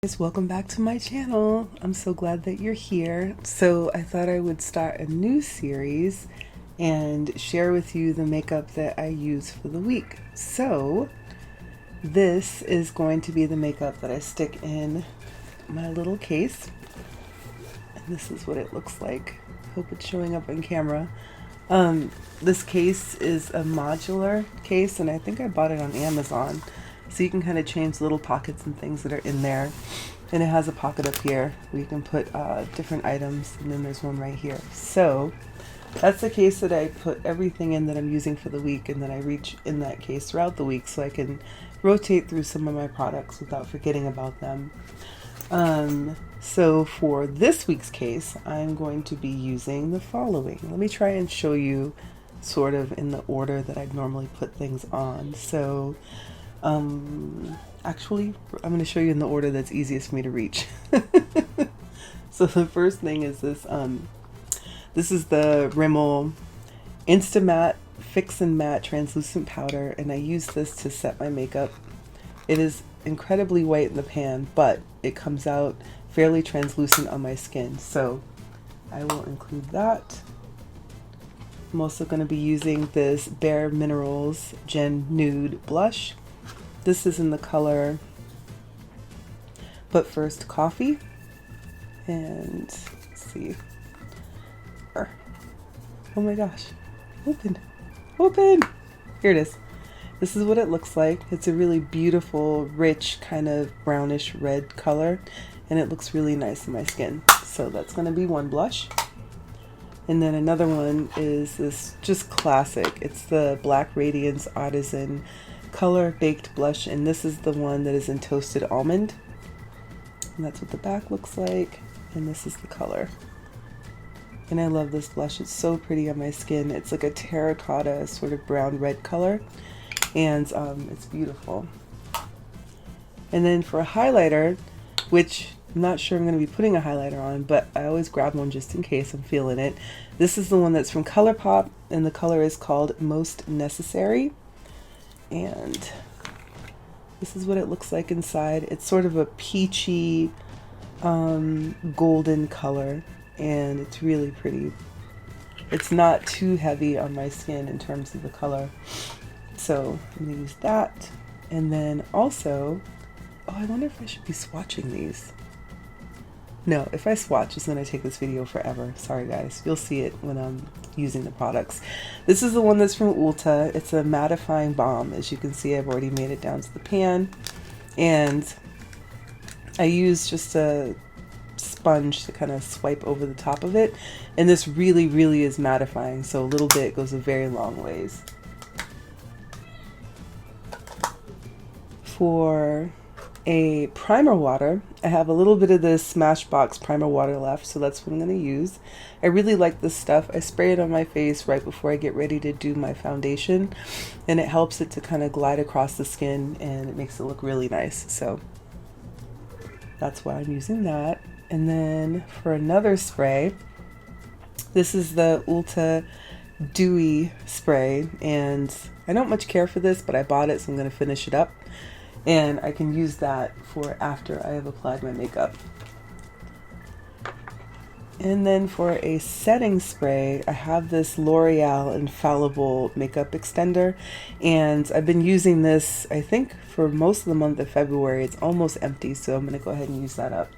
Guys, welcome back to my channel. I'm so glad that you're here. So I thought I would start a new series and share with you the makeup that I use for the week. So this is going to be the makeup that I stick in my little case. And this is what it looks like. Hope it's showing up on camera. This case is a modular case, and I think I bought it on Amazon. So you can kind of change little pockets and things that are in there. And it has a pocket up here where you can put different items, and then there's one right here. So that's the case that I put everything in that I'm using for the week, and then I reach in that case throughout the week so I can rotate through some of my products without forgetting about them. So for this week's case, I'm going to be using the following. Let me try and show you sort of in the order that I'd normally put things on. So actually, I'm going to show you in the order that's easiest for me to reach. So the first thing is this. This is the Rimmel Insta Matte Fix and Matte Translucent Powder, and I use this to set my makeup. It is incredibly white in the pan, but it comes out fairly translucent on my skin, so I will include that. I'm also going to be using this Bare Minerals Gen Nude Blush. This is in the color But First Coffee, and let's see. Oh my gosh, open. Here it is. This is what it looks like. It's a really beautiful, rich, kind of brownish red color, and it looks really nice in my skin. So that's going to be one blush. And then another one is this just classic. It's the Black Radiance Artisan Color Baked Blush, and this is the one that is in Toasted Almond. And that's what the back looks like, and this is the color. And I love this blush. It's so pretty on my skin. It's like a terracotta sort of brown red color, and it's beautiful. And then for a highlighter, which I'm not sure I'm going to be putting a highlighter on, but I always grab one just in case I'm feeling it. This is the one that's from ColourPop, and the color is called Most Necessary. And this is what it looks like inside. It's sort of a peachy golden color, and it's really pretty. It's not too heavy on my skin in terms of the color, so I'm gonna use that. And then also, oh, I wonder if I should be swatching these. No, if I swatch, it's gonna take this video forever. Sorry guys, you'll see it when I'm using the products. This is the one that's from Ulta. It's a mattifying balm. As you can see, I've already made it down to the pan, and I use just a sponge to kind of swipe over the top of it, and this really is mattifying, so a little bit goes a very long ways. For a primer water, I have a little bit of this Smashbox primer water left, so that's what I'm going to use. I really like this stuff. I spray it on my face right before I get ready to do my foundation, and it helps it to kind of glide across the skin, and it makes it look really nice. So that's why I'm using that. And then for another spray, this is the Ulta Dewy spray, and I don't much care for this, but I bought it, so I'm going to finish it up. And I can use that for after I have applied my makeup. And then for a setting spray, I have this L'Oreal Infallible makeup extender, and I've been using this, I think, for most of the month of February. It's almost empty, so I'm going to go ahead and use that up.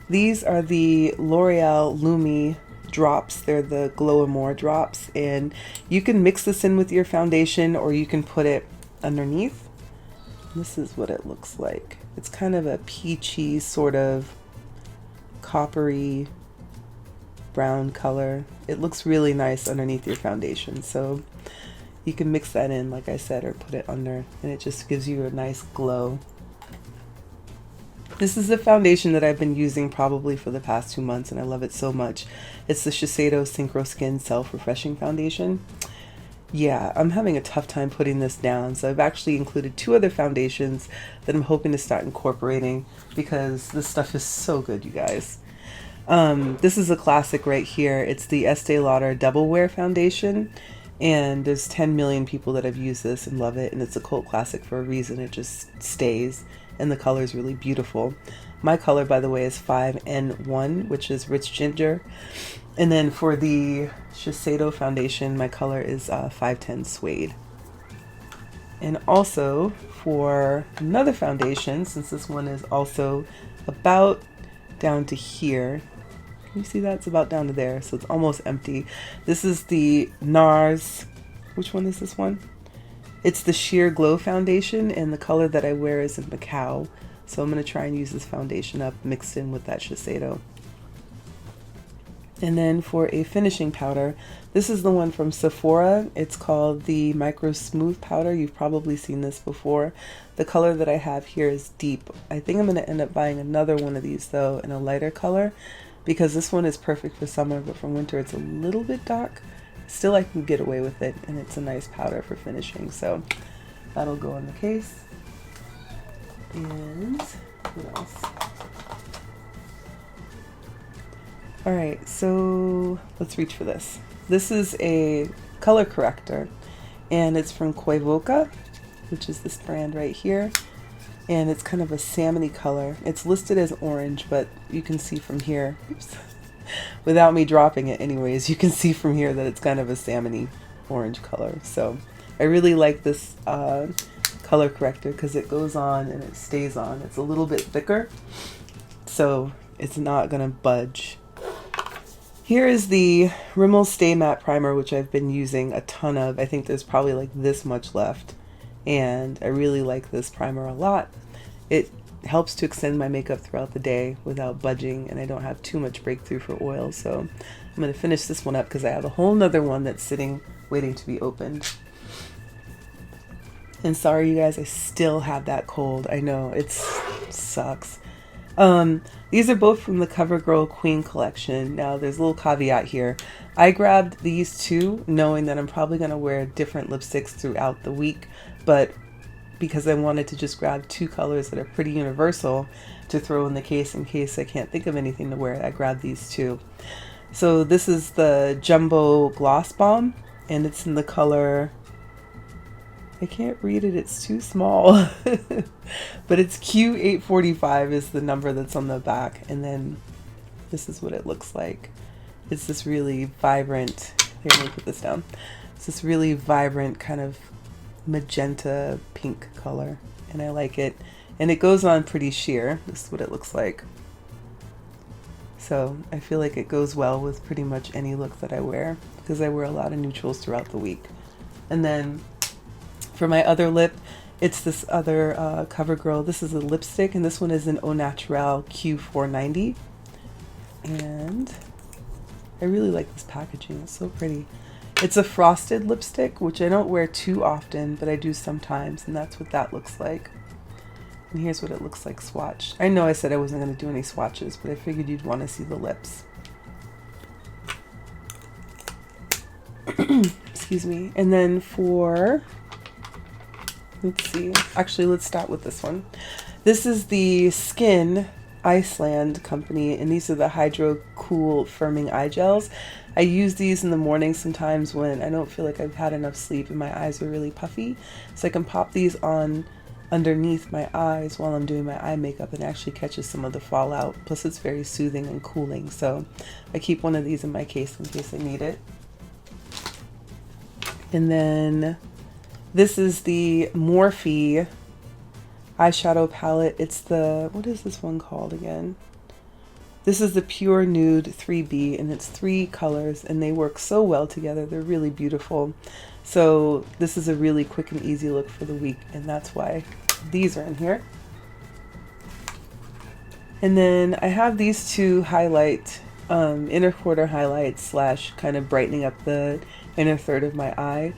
These are the L'Oreal Lumi drops. They're the Glow and More drops, and you can mix this in with your foundation, or you can put it underneath. This is what it looks like. It's kind of a peachy sort of coppery brown color. It looks really nice underneath your foundation, so you can mix that in, like I said, or put it under, and it just gives you a nice glow. This is the foundation that I've been using probably for the past 2 months, and I love it so much. It's the Shiseido Synchro Skin Self-Refreshing Foundation. Yeah, I'm having a tough time putting this down, so I've actually included 2 other foundations that I'm hoping to start incorporating, because this stuff is so good, you guys. This is a classic right here. It's the Estee Lauder Double Wear Foundation, And there's 10 million people that have used this and love it, and it's a cult classic for a reason. It just stays. and the color is really beautiful. My color, by the way, is 5N1, which is Rich Ginger. And then for the Shiseido foundation, my color is 510 Suede. And also for another foundation, since this one is also about down to here. Can you see that? It's about down to there, so it's almost empty. This is the NARS. Which one is this one? It's the Sheer Glow foundation, and the color that I wear is in Macau. So I'm going to try and use this foundation up mixed in with that Shiseido. And then for a finishing powder, this is the one from Sephora. It's called the Microsmooth powder. You've probably seen this before. The color that I have here is deep. I think I'm going to end up buying another one of these though in a lighter color, because this one is perfect for summer, but for winter it's a little bit dark. Still, I can get away with it, and it's a nice powder for finishing. So that'll go in the case. And what else? All right, so let's reach for this. This is a color corrector, and it's from Koivoka, which is this brand right here. And it's kind of a salmony color. It's listed as orange, but you can see from here, oops, without me dropping it anyways, you can see from here that it's kind of a salmony orange color. So I really like this color corrector because it goes on and it stays on. It's a little bit thicker, so it's not gonna budge. Here is the Rimmel Stay Matte Primer, which I've been using a ton of. I think there's probably like this much left, and I really like this primer a lot. It helps to extend my makeup throughout the day without budging, and I don't have too much breakthrough for oil. So I'm going to finish this one up because I have a whole nother one that's sitting waiting to be opened. And sorry you guys, I still have that cold. I know, it sucks. These are both from the CoverGirl Queen collection. Now there's a little caveat here. I grabbed these two knowing that I'm probably going to wear different lipsticks throughout the week, but because I wanted to just grab two colors that are pretty universal to throw in the case in case I can't think of anything to wear, I grabbed these two. So this is the Jumbo Gloss Balm, and it's in the color, I can't read it, it's too small, but it's Q845 is the number that's on the back, and then this is what it looks like. It's this really vibrant, here, let me put this down. It's this really vibrant kind of magenta pink color, and I like it, and it goes on pretty sheer. This is what it looks like. So I feel like it goes well with pretty much any look that I wear, because I wear a lot of neutrals throughout the week. And then for my other lip, it's this other CoverGirl. This is a lipstick, and this one is an Au Naturel Q490. And I really like this packaging. It's so pretty. It's a frosted lipstick, which I don't wear too often, but I do sometimes, and that's what that looks like. And here's what it looks like swatched. I know I said I wasn't going to do any swatches, but I figured you'd want to see the lips. Excuse me. And then for, let's see, actually let's start with this one. This is the Skin Iceland company, and these are the Hydro Cool Firming Eye Gels. I use these in the morning sometimes when I don't feel like I've had enough sleep and my eyes are really puffy. So I can pop these on underneath my eyes while I'm doing my eye makeup, and it actually catches some of the fallout. Plus it's very soothing and cooling. So I keep one of these in my case in case I need it. And then this is the Morphe eyeshadow palette. It's the, what is this one called again? This is the Pure Nude 3B, and it's 3 colors, and they work so well together. They're really beautiful. So this is a really quick and easy look for the week, and that's why these are in here. And then I have these two highlight, inner quarter highlights slash kind of brightening up the inner third of my eye.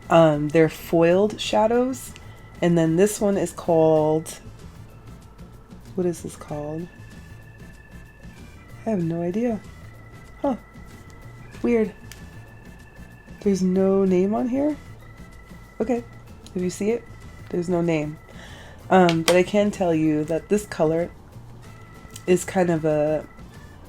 They're foiled shadows. And then this one is called, what is this called? I have no idea. Huh. Weird. There's no name on here? Okay. If you see it, there's no name. But I can tell you that this color is kind of a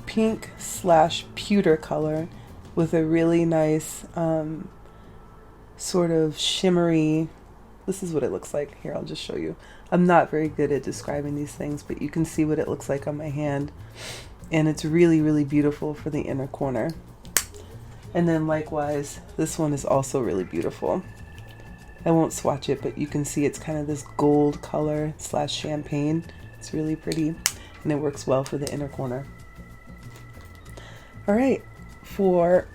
pink slash pewter color with a really nice sort of shimmery, this is what it looks like. Here, I'll just show you. I'm not very good at describing these things, but you can see what it looks like on my hand. And it's really, really beautiful for the inner corner. And then likewise, this one is also really beautiful. I won't swatch it, but you can see it's kind of this gold color / champagne. It's really pretty, and it works well for the inner corner. All right, for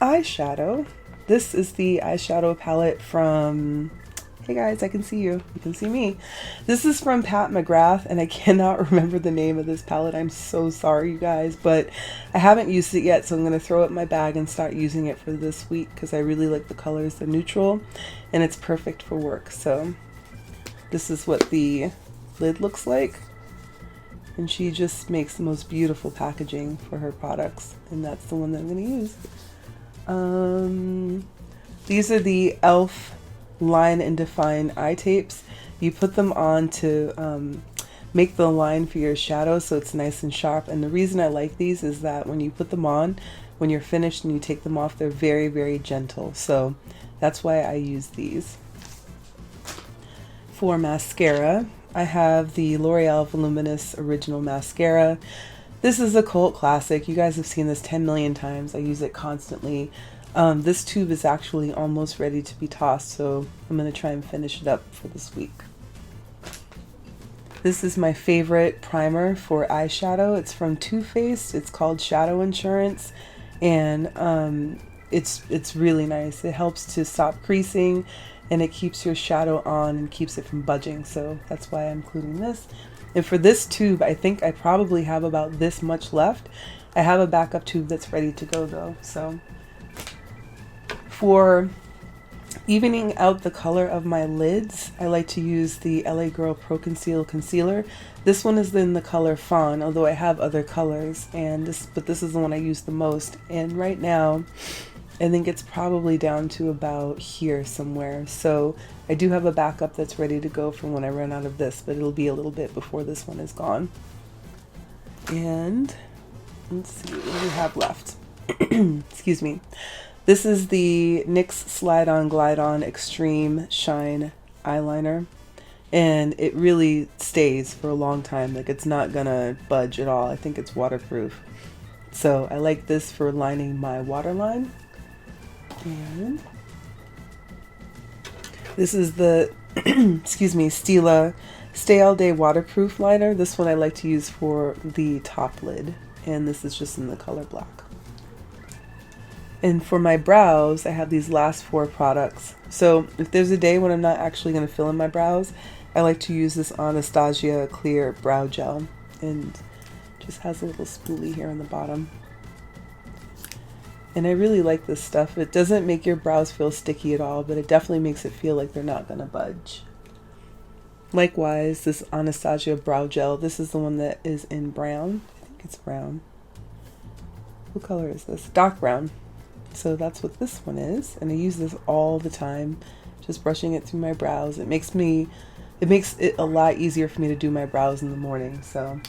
eyeshadow, this is the eyeshadow palette from, hey guys, I can see you, you can see me. This is from Pat McGrath, and I cannot remember the name of this palette. I'm so sorry, you guys, but I haven't used it yet, so I'm gonna throw it in my bag and start using it for this week because I really like the colors. They're neutral, and it's perfect for work. So this is what the lid looks like. And she just makes the most beautiful packaging for her products, and that's the one that I'm going to use. These are the e.l.f. Line and Define eye tapes. You put them on to make the line for your shadow so it's nice and sharp. And the reason I like these is that when you put them on, when you're finished and you take them off, they're very, very gentle. So that's why I use these. For mascara, I have the L'Oreal Voluminous Original Mascara. This is a cult classic. You guys have seen this 10 million times. I use it constantly. This tube is actually almost ready to be tossed, so I'm going to try and finish it up for this week. This is my favorite primer for eyeshadow. It's from Too Faced. It's called Shadow Insurance, and it's really nice. It helps to stop creasing, and it keeps your shadow on and keeps it from budging, so that's why I'm including this. And for this tube, I think I probably have about this much left. I have a backup tube that's ready to go though. So for evening out the color of my lids, I like to use the LA Girl Pro Conceal Concealer. This one is in the color Fawn, although I have other colors, but this is the one I use the most. And right now, I think it's probably down to about here somewhere. So I do have a backup that's ready to go for when I run out of this, but it'll be a little bit before this one is gone. And let's see what we have left. Excuse me. This is the NYX Slide On Glide On Extreme Shine Eyeliner. And it really stays for a long time. Like, it's not gonna budge at all. I think it's waterproof. So I like this for lining my waterline. And this is the excuse me, Stila Stay All Day Waterproof Liner. This one I like to use for the top lid, and this is just in the color black. And for my brows, I have these last 4 products. So if there's a day when I'm not actually going to fill in my brows, I like to use this Anastasia Clear Brow Gel, and just has a little spoolie here on the bottom. And I really like this stuff. It doesn't make your brows feel sticky at all, but it definitely makes it feel like they're not going to budge. Likewise, this Anastasia Brow Gel, this is the one that is in brown. I think it's brown. What color is this? Dark brown. So that's what this one is. And I use this all the time, just brushing it through my brows. It makes it a lot easier for me to do my brows in the morning. So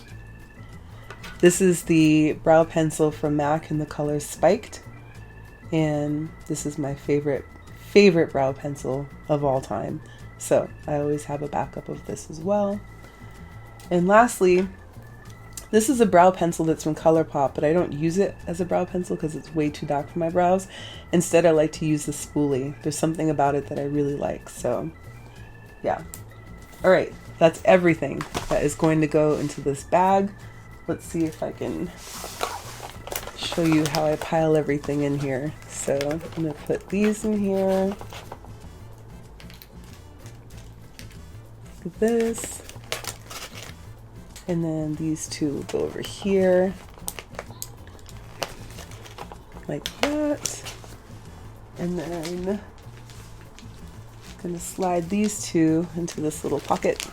this is the brow pencil from MAC in the color Spiked. And this is my favorite brow pencil of all time. So I always have a backup of this as well. And lastly, this is a brow pencil that's from ColourPop, but I don't use it as a brow pencil because it's way too dark for my brows. Instead, I like to use the spoolie. There's something about it that I really like. So yeah. All right, that's everything that is going to go into this bag. Let's see if I can show you how I pile everything in here. So I'm going to put these in here. This. And then these two will go over here. Like that. And then I'm going to slide these two into this little pocket.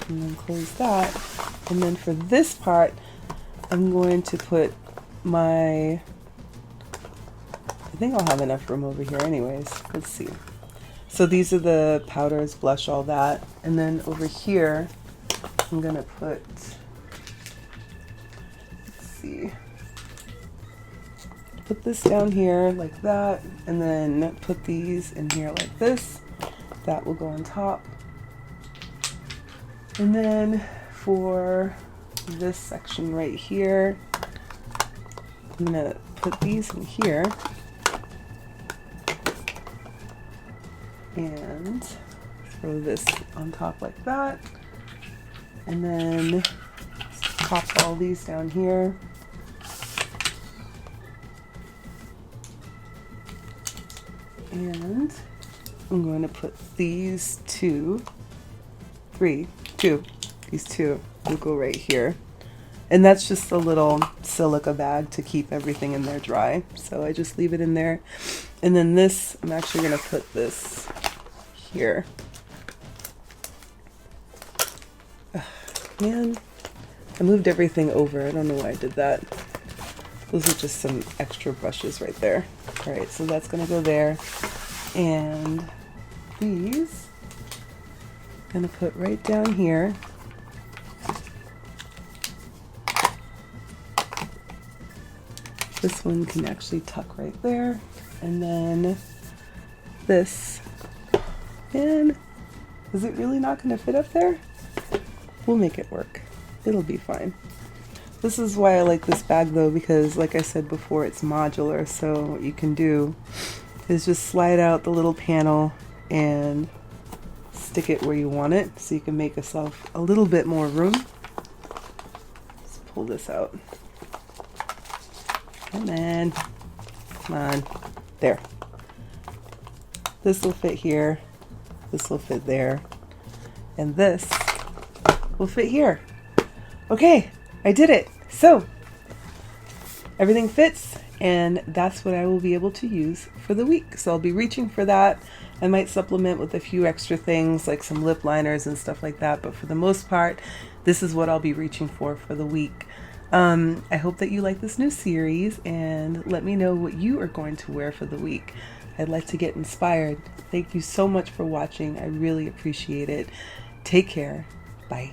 And then close that. And then for this part, I'm going to put I think I'll have enough room over here anyways. Let's see. So these are the powders, blush, all that. And then over here, I'm going to put, let's see. put this down here like that, and then put these in here like this. That will go on top. And then for this section right here, I'm gonna put these in here and throw this on top like that, and then pop all these down here. And I'm going to put these two will go right here. And that's just a little silica bag to keep everything in there dry. So I just leave it in there. And then this, I'm actually going to put this here. Man, I moved everything over. I don't know why I did that. Those are just some extra brushes right there. All right, so that's going to go there. And these, I'm going to put right down here. This one can actually tuck right there. And then this. And is it really not going to fit up there? We'll make it work. It'll be fine. This is why I like this bag though, because like I said before, it's modular. So what you can do is just slide out the little panel and stick it where you want it, so you can make yourself a little bit more room. Let's pull this out. Come on, there. This will fit here, this will fit there, and this will fit here. Okay, I did it. So everything fits, and that's what I will be able to use for the week. So I'll be reaching for that. I might supplement with a few extra things like some lip liners and stuff like that, but for the most part, this is what I'll be reaching for the week. I hope that you like this new series, and let me know what you are going to wear for the week. I'd like to get inspired. Thank you so much for watching. I really appreciate it. Take care. Bye.